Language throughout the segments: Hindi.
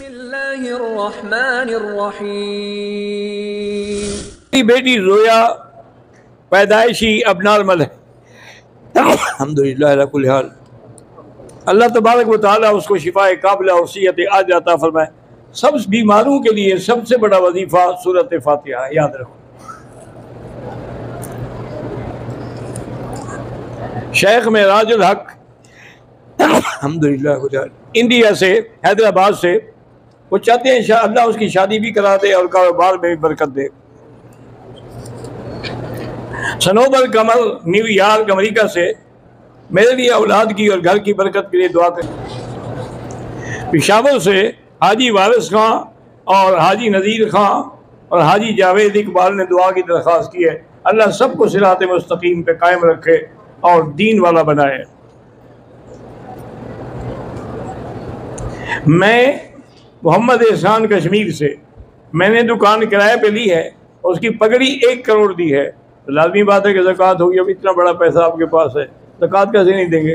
मेरी बेटी रोया पैदाइशी अब नॉर्मल है, अल्हम्दुलिल्लाह अला कुल्ली हाल। अल्लाह तबारक व तआला उसको शिफाए काबिला और सियत आज अता फरमाए। सब बीमारों के लिए सबसे बड़ा वजीफा सूरत फातिहा है, याद रखो। शेख मेराजुल हक अल्हम्दुलिल्लाह इंडिया से, हैदराबाद से, वो चाहते हैं अल्लाह उसकी शादी भी करा दे और कारोबार में भी बरकत दे। सनोबर कमल न्यूयॉर्क अमेरिका से मेरे लिए औलाद की और घर की बरकत के लिए दुआ करें। पेशावर से हाजी वारिस खां और हाजी नज़ीर खां और हाजी जावेद इकबाल ने दुआ की दरख्वास्त की है। अल्लाह सबको सिरात मुस्तकीम पे कायम रखे और दीन वाला बनाए। मैं मोहम्मद एहसान कश्मीर से, मैंने दुकान किराए पे ली है, उसकी पगड़ी 1 करोड़ दी है। तो लाजमी बात है कि ज़कात होगी। अब इतना बड़ा पैसा आपके पास है, ज़कात कैसे नहीं देंगे?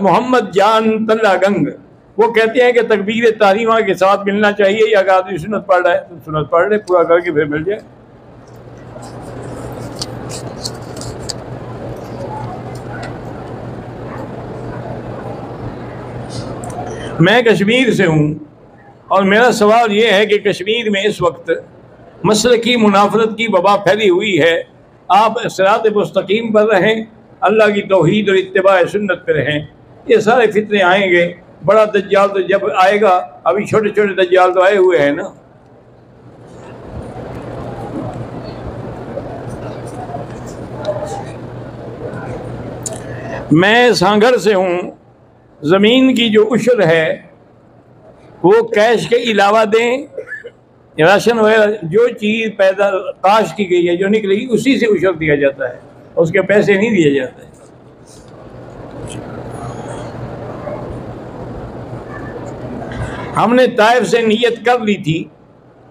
मोहम्मद जान तल्ला गंग वो कहते हैं कि तकबीर तारीमा के साथ मिलना चाहिए, या अगर आदमी सुन्नत पढ़ रहा है तो सुन्नत पढ़ ले, पूरा करके फिर मिल जाए। मैं कश्मीर से हूँ और मेरा सवाल ये है कि कश्मीर में इस वक्त मसलकी मुनाफरत की वबा फैली हुई है। आप सिरात मुस्तकीम पर रहें, अल्लाह की तौहीद और इत्तिबा सुन्नत पर रहें। ये सारे फितने आएंगे। बड़ा दज्जाल तो जब आएगा, अभी छोटे छोटे दज्जाल तो आए हुए हैं ना। मैं सांगर से हूँ। ज़मीन की जो उशर है वो कैश के अलावा दें, राशन वगैरह जो चीज़ पैदा काश की गई है, जो निकलेगी उसी से उशर दिया जाता है, उसके पैसे नहीं दिए जाते। हमने ताइफ से नियत कर ली थी,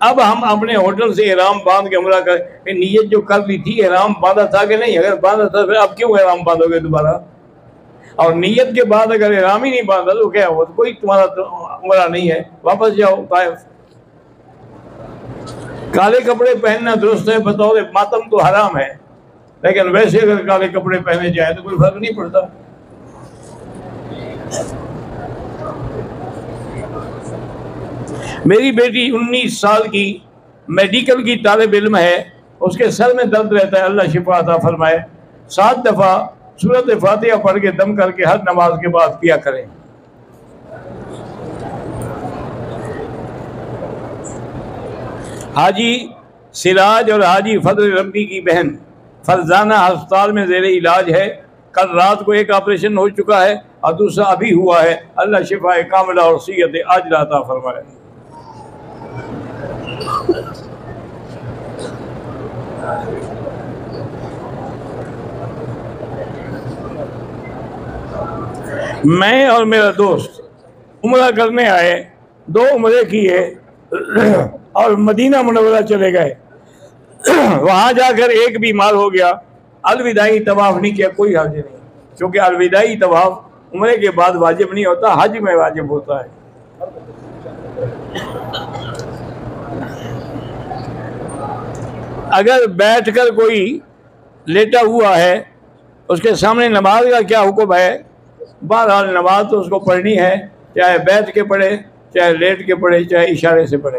अब हम अपने होटल से एहराम बांध के उम्रा कर, नियत जो कर ली थी एहराम बांधा था कि नहीं? अगर बांधा था फिर अब क्यों एहराम बांधोगे दोबारा? और नियत के बाद अगर एहराम ही नहीं बांधा तो क्या हो? तो कोई तुम्हारा तो उम्रा नहीं है, वापस जाओ ताइफ। काले कपड़े पहनना दुरुस्त है, बतौर मातम तो हराम है, लेकिन वैसे अगर काले कपड़े पहने जाए तो कोई फर्क नहीं पड़ता। मेरी बेटी 19 साल की मेडिकल की तालिब इल्म है, उसके सर में दर्द रहता है, अल्लाह शिफा अता फरमाए। 7 दफ़ा सूरत फातिहा पढ़ के दम करके हर नमाज के बाद किया करें। हाजी सिराज और हाजी फजल रब्बी की बहन फरजाना अस्पताल में ज़ेरे इलाज है। कल रात को एक ऑपरेशन हो चुका है और दूसरा अभी हुआ है। अल्लाह शिफाए कामिला और सियत आजिला अता फरमाए। मैं और मेरा दोस्त उम्रा करने आए, 2 उम्रे किए और मदीना मुनव्वरा चले गए। वहाँ जाकर एक बीमार हो गया, अलविदाई तवाफ नहीं किया। कोई हर्ज नहीं, क्योंकि अलविदाई तवाफ उम्रे के बाद वाजिब नहीं होता, हज में वाजिब होता है। अगर बैठकर कोई लेटा हुआ है, उसके सामने नमाज का क्या हुक्म है? बहरहाल नमाज तो उसको पढ़नी है, चाहे बैठ के पढ़े, चाहे लेट के पढ़े, चाहे इशारे से पढ़े।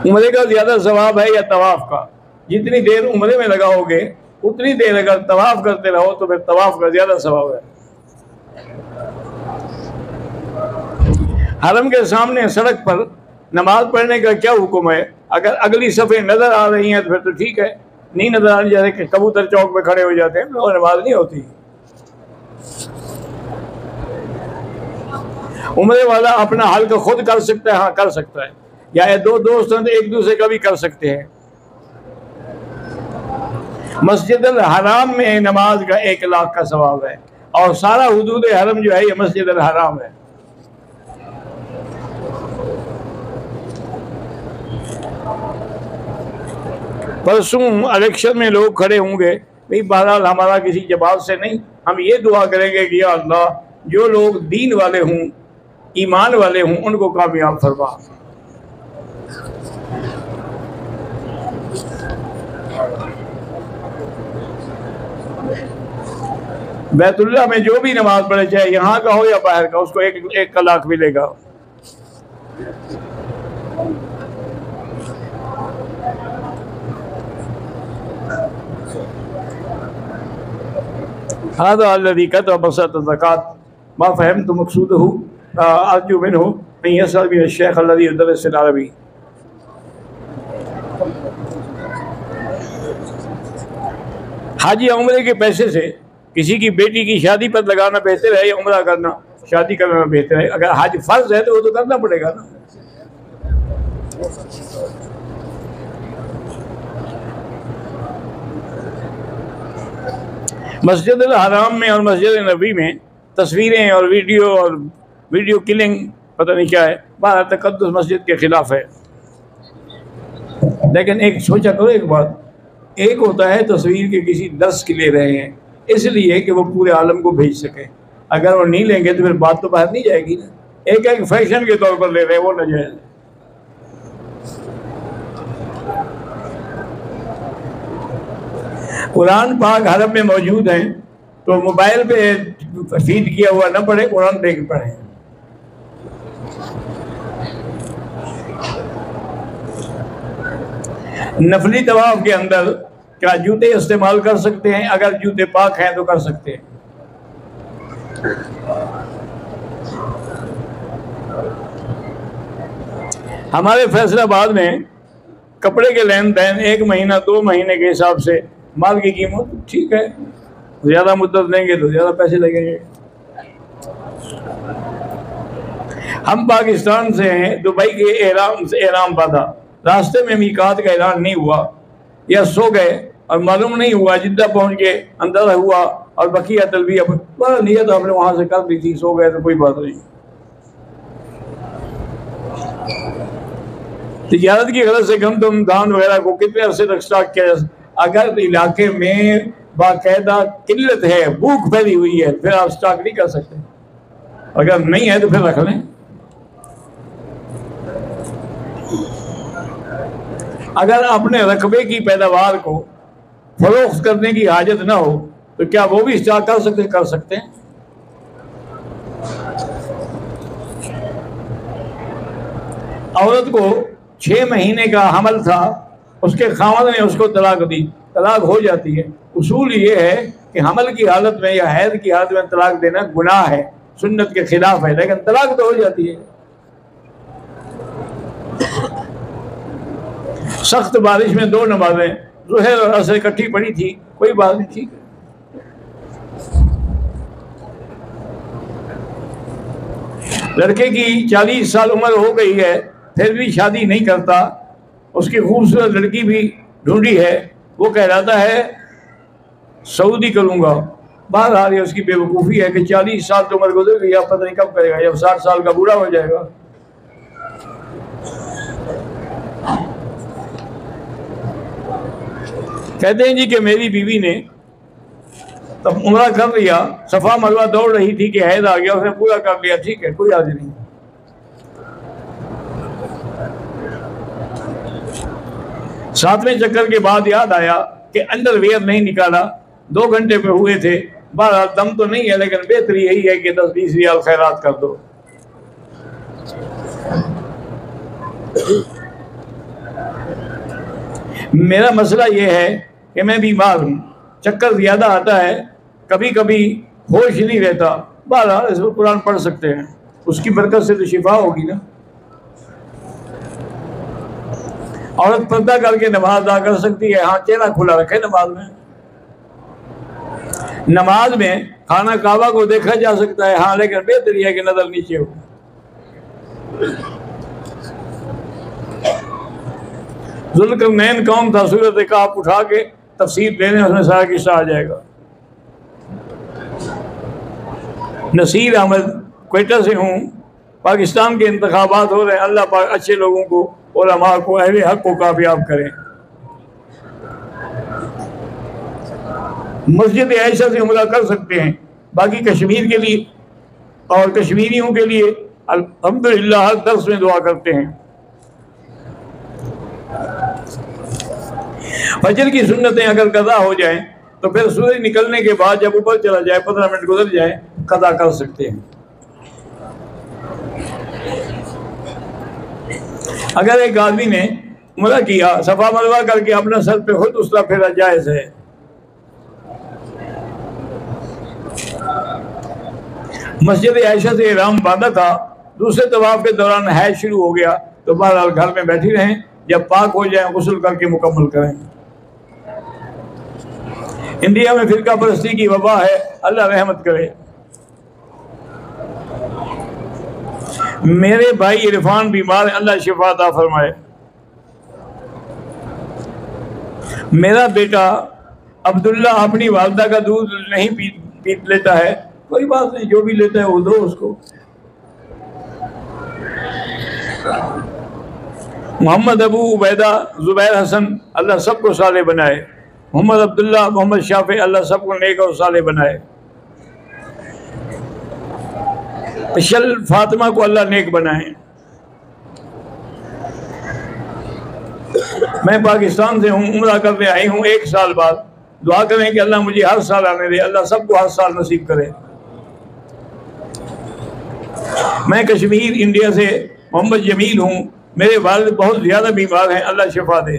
उम्रे का ज़्यादा सवाब है या तवाफ़ का? जितनी देर उम्रे में लगाओगे उतनी देर अगर तवाफ़ करते रहो तो फिर तवाफ़ का ज़्यादा सवाब है। हरम के सामने सड़क पर नमाज पढ़ने का क्या हुक्म है? अगर अगली सफ़े नज़र आ रही हैं तो फिर तो ठीक है, नहीं नज़र आ रही, जैसे कबूतर चौक में खड़े हो जाते हैं तो नमाज नहीं होती। उम्रे वाला अपना हल का खुद कर सकता है, हाँ कर सकता है, या 2 दोस्त हैं तो एक दूसरे का भी कर सकते हैं। मस्जिद अल हराम में नमाज का 1 लाख का सवाब है और सारा हुदूद हरम जो है ये मस्जिद अल हराम है। परसों इलेक्शन में लोग खड़े होंगे, भाई बहरहाल हमारा किसी जवाब से नहीं, हम ये दुआ करेंगे कि या अल्लाह जो लोग दीन वाले हों, ईमान वाले हों, उनको कामयाब फरमा। बैतुल्लाह में जो भी नमाज पढ़े, चाहे यहाँ का हो या बाहर का, उसको एक लाख मिलेगा। हादा अल्लज़ी कतब बसत ज़कात मा फ़हमतु मक़सूदहु अर्जू मिन्हु अन यसल बिन शेख अल्लज़ी युदर्रिसुल अरबी। हाजी उम्रे के पैसे से किसी की बेटी की शादी पर लगाना बेहतर है या उम्रा करना, शादी करना बेहतर है? अगर हज फर्ज है तो वो तो करना पड़ेगा ना। मस्जिद अल हराम में और मस्जिद नबी में तस्वीरें और वीडियो किलिंग पता नहीं क्या है, बाहर तक़द्दुस मस्जिद के खिलाफ है। लेकिन एक सोचा करो एक बात, एक होता है तस्वीर के किसी दर्स के ले रहे हैं इसलिए कि वो पूरे आलम को भेज सके, अगर वो नहीं लेंगे तो फिर बात तो बाहर नहीं जाएगी ना। एक फैशन के तौर पर ले रहे हैं, वो नाजायज़। कुरान पाक हरम में मौजूद हैं तो मोबाइल पे फीड किया हुआ न पढ़े, कुरान देख पढ़े। नफली तवाफ के अंदर क्या जूते इस्तेमाल कर सकते हैं? अगर जूते पाक हैं तो कर सकते हैं। हमारे फैसलाबाद में कपड़े के लेन देन 1 महीना 2 महीने के हिसाब से माल की कीमत ठीक है, ज़्यादा मुद्दत लेंगे तो ज़्यादा पैसे लगेंगे। हम पाकिस्तान से हैं, दुबई के एहराम से एहराम बांधा, रास्ते में मीकात का ऐलान नहीं हुआ या सो गए और मालूम नहीं हुआ, जिद्दा पहुंच गए अंदर हुआ और बकिया तलबिया बड़ा नियत आपने वहां से कर दी थी, सो गए तो कोई बात नहीं। तिजारत की गलत से गम तुम धान वगैरह को कितने अरसे तक स्टॉक किया जा सकता? अगर इलाके में बाकायदा किल्लत है, भूख फैली हुई है, फिर आप स्टॉक नहीं कर सकते। अगर नहीं है तो फिर रख लें। अगर अपने रकबे की पैदावार को फरोख्त करने की हाजत ना हो तो क्या वो भी स्टॉक कर सकते हैं। औरत को 6 महीने का हमल था, उसके खामद ने उसको तलाक दी, तलाक हो जाती है। उसूल ये है कि हमल की हालत में या हैद की हालत में तलाक देना गुनाह है, सुन्नत के खिलाफ है, लेकिन तलाक तो हो जाती है। सख्त बारिश में 2 नमाजें ज़ुहर और असर इकट्ठी पड़ी थी, कोई बात नहीं, ठीक है। लड़के की 40 साल उम्र हो गई है फिर भी शादी नहीं करता, उसकी खूबसूरत लड़की भी ढूंढी है, वो कहलाता है सऊदी करूंगा। बहरहाल उसकी बेवकूफ़ी है कि 40 साल तो उम्र गुजर गई, पता नहीं कब करेगा, जब 60 साल का बूढ़ा हो जाएगा। कहते हैं जी कि मेरी बीवी ने तब उम्रा कर लिया, सफ़ा मरवा दौड़ रही थी कि हैद आ गया, उसने पूरा कर लिया, ठीक है, कोई आज नहीं। सातवें चक्कर के बाद याद आया कि अंडरवियर नहीं निकाला, 2 घंटे पे हुए थे। बहरहाल दम तो नहीं है, लेकिन बेहतर यही है कि 10-20 रियाल खैरात कर दो। मेरा मसला ये है कि मैं बीमार हूँ, चक्कर ज़्यादा आता है, कभी कभी होश नहीं रहता। बहरहाल इस पर कुरान पढ़ सकते हैं, उसकी बरकत से तो शिफा होगी ना। औरत पर्दा करके नमाज अदा कर सकती है, हाँ, चेहरा खुला रखे नमाज में। नमाज में खाना काबा को देखा जा सकता है, हाँ, लेकिन बेहतर है कि नजर नीचे हो। ज़ुल्क़रनैन कौन था, सूरत कहफ़ उठा के तफसीर देने, उसमें सारा किस्सा आ जाएगा। नसीर अहमद क्वेटा से हूँ, पाकिस्तान के इंतखाबात हो रहे हैं, अल्लाह पाक अच्छे लोगों को, उलमा को, अहले हक को कामयाब करें। मस्जिद आयशा से उम्रा कर सकते हैं। बाकी कश्मीर के लिए और कश्मीरियों के लिए अल्हम्दुलिल्लाह हर दर्स में दुआ करते हैं। फजर की सुन्नतें अगर कज़ा हो जाएं तो फिर सूरज निकलने के बाद जब ऊपर चला जाए 15 मिनट गुजर जाए कज़ा कर सकते हैं। अगर एक आदमी ने उम्रा किया, सफा मरवा करके अपना सर पे खुद उसका फेरा जायज़ है। मस्जिद आयशा से इहराम बांधा था, दूसरे तवाफ के दौरान हैज शुरू हो गया तो बहरहाल घर में बैठी रहें, जब पाक हो जाए गुस्ल करके मुकम्मल करें। इंडिया में फिरका परस्ती की वबा है, अल्लाह रहमत करे। मेरे भाई इरफान बीमार है, अल्लाह शिफा अता फरमाए। मेरा बेटा अब्दुल्ला अपनी वालदा का दूध नहीं पी लेता है, कोई बात नहीं, जो भी लेता है वो दो उसको। मोहम्मद अबू उबैदा, जुबैर हसन, अल्लाह सबको साले बनाए। मोहम्मद अब्दुल्ला, मोहम्मद शाफे, अल्लाह सबको नेक और साले बनाए। अशल फातिमा को अल्लाह नेक बनाए। मैं पाकिस्तान से हूँ, उम्रा करने आई हूँ 1 साल बाद। दुआ करें कि अल्लाह मुझे हर साल आने दे, अल्लाह सबको हर साल नसीब करे। मैं कश्मीर इंडिया से मोहम्मद जमील हूँ। मेरे वालिद बहुत ज़्यादा बीमार हैं, अल्लाह शिफा दे।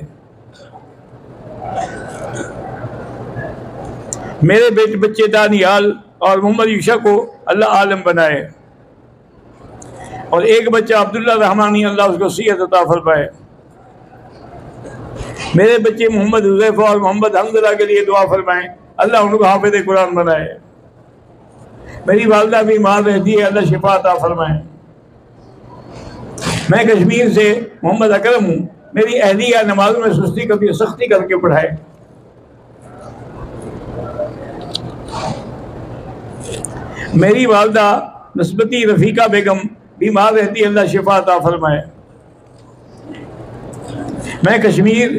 मेरे बच्चे दानियाल और मोहम्मद यूशा को अल्लाह आलम बनाए, और एक बच्चा अब्दुल्ला रहमानी, अल्लाह उसको सेहत अता फरमाए। मेरे बच्चे मोहम्मद हुज़ैफा और मोहम्मद हमदला के लिए दुआ फरमाएं, अल्लाह उनको हाफिज़ कुरान बनाए। मेरी वालदा बीमार रहती है, अल्लाह शिफा अता फरमाए। मैं कश्मीर से मोहम्मद अकरम हूँ। मेरी अहलिया नमाज में सुस्ती कभी सख्ती करके पढ़ाए। मेरी वालदा नस्बती रफ़ीका बेगम बीमार रहती है, अल्लाह शिफा अता फरमाए। मैं कश्मीर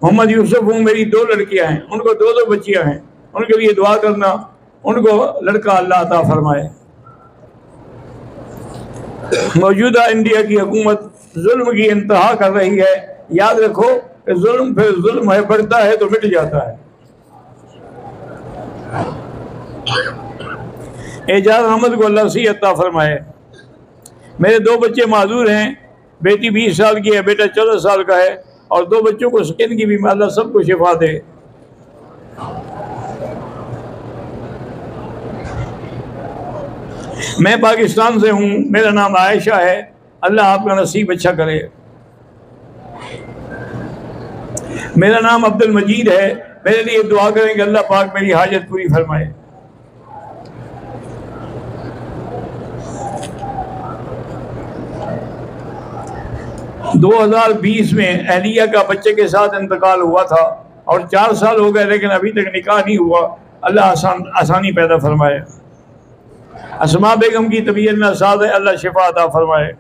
मोहम्मद यूसुफ हूँ। मेरी 2 लड़कियाँ हैं, उनको 2 बच्चियाँ हैं, उनके लिए दुआ करना, उनको लड़का अल्लाह अता फरमाए। मौजूदा इंडिया की हुकूमत जुल्म की इंतहा कर रही है। याद रखो कि जुल्म फिर जुल्म है, बढ़ता है तो मिट जाता है। एजाज अहमद को अल्लाह सेहत अता फरमाए। मेरे 2 बच्चे माजूर हैं, बेटी 20 साल की है, बेटा 14 साल का है, और 2 बच्चों को स्किन की बीमारी, अल्लाह सबको शिफा दे। मैं पाकिस्तान से हूँ, मेरा नाम आयशा है, अल्लाह आपका नसीब अच्छा करे। मेरा नाम अब्दुल मजीद है। मेरे लिए दुआ करें कि अल्लाह पाक मेरी हाजत पूरी फरमाए। दो 2020 में अहलिया का बच्चे के साथ इंतकाल हुआ था और 4 साल हो गए, लेकिन अभी तक निकाह नहीं हुआ। अल्लाह आसानी पैदा फरमाए। अस्मा बेगम की तबीयत नासाज है, अल्लाह शिफा अता फरमाए।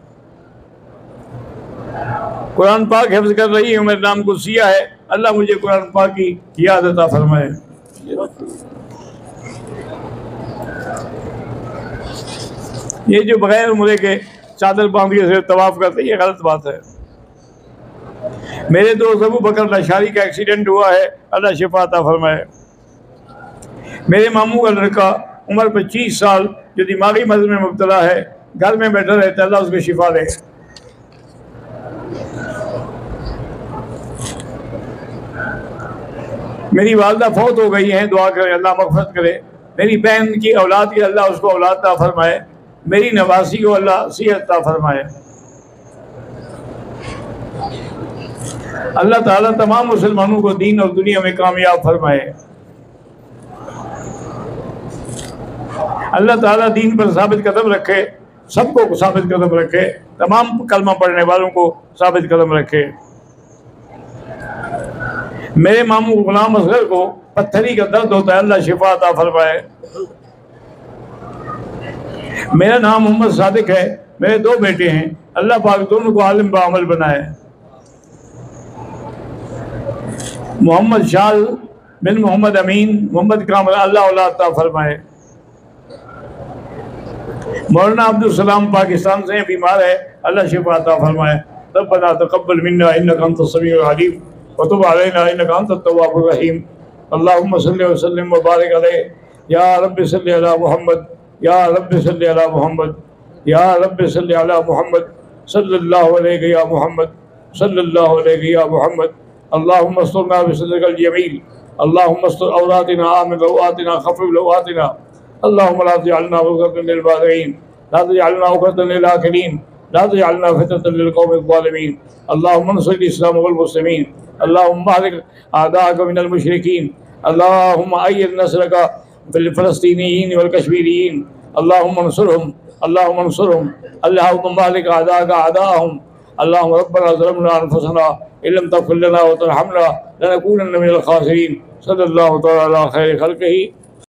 कुरान पाक हिफ्ज़ कर रही है, मेरा नाम गुस्सिया है, अल्लाह मुझे कुरान पाक की याद अता फरमाए। ये जो बगैर उम्रे के चादर बांधिए से तवाफ करते, ये गलत बात है। मेरे दोस्त अबू बकर लशारी का एक्सीडेंट हुआ है, अल्लाह शिफा अता फरमाए। मेरे मामू का लड़का उम्र 25 साल जो दिमागी मर्ज में मुब्तला है, घर में बैठा रहता है, अल्लाह उसको शिफा दे। मेरी वालदा फौत हो गई हैं, दुआ करें अल्लाह मग़फ़िरत करे। मेरी बहन की औलाद की अल्लाह उसको औलाद अता फरमाए। मेरी नवासी को अल्लाह सेहत अता फरमाए। अल्लाह ताला तमाम मुसलमानों को दीन और दुनिया में कामयाब फरमाए। अल्लाह ताला दीन पर साबित कदम रखे, सबको साबित कदम रखे, तमाम कलमा पढ़ने वालों को साबित कदम रखे। मेरे मामू गुलाम असगर को पत्थरी का दर्द होता है, अल्लाह शिफा अता फरमाए। मेरा नाम मोहम्मद सादिक है। मेरे 2 बेटे हैं, अल्लाह पाक दोनों को आलिम बाअमल बनाए। मोहम्मद शाल बिन मोहम्मद अमीन मोहम्मद कामल अल्लाह औलाद अता फरमाए। मौलाना अब्दुल सलाम पाकिस्तान से बीमार है, अल्लाह शिफा अता फरमाए। रब्बना तक़ब्बल मिन्ना इन्नका अंतस समीउल अलीम व तुब अलैना इन्नका अंतत तव्वाबुर रहीम। अल्लाहुम्मा सल्लि व सल्लिम व बारिक अलैहि या रब्बि सल्लि अला मुहम्मद या रब्बि सल्लि अला मुहम्मद या रब्बि सल्लि अला मुहम्मद सल्लल्लाहु अलैहि या मुहम्मद सल्लल्लाहु अलैहि या मुहम्मद। अल्लाहुम्मा अस्तुरना बिसिद्रिकल जमील अल्लाहुम्मा अस्tur औरातिना आमिन रवातिना खफ़िफ लवातिना अल्लाहुम्मा ला तजअलना उक़दतन लिल बाग़ीन ला तजअलना उक़दतन लिल आक़िलीन ला तजअलना फ़ितनतन लिल क़ौमिज़ ज़ालिमीन। अल्लाहुम्मा अन्सुरिल इस्लाम वल मुस्लिमीन अल्लाहुम्मा अहलिक अअदाअका मिनल मुशरिकीन अल्लाहुम्मा अय्यिद नस्रका फिल फ़लस्तीनिय्यीन वल कश्मीरिय्यीन अल्लाहुम्मा अंसुरहुम अल्लाहुम्मा अहलिक अअदाअका अअदाअहुम। अल्लाहुम्मा रब्बना ज़लमना अनफुसना इल्लम तग़फ़िर लना व तरहमना लनकूनन्ना मिनल ख़ासिरीन। सल्लल्लाहु तआला अला खैरि ख़ल्क़िही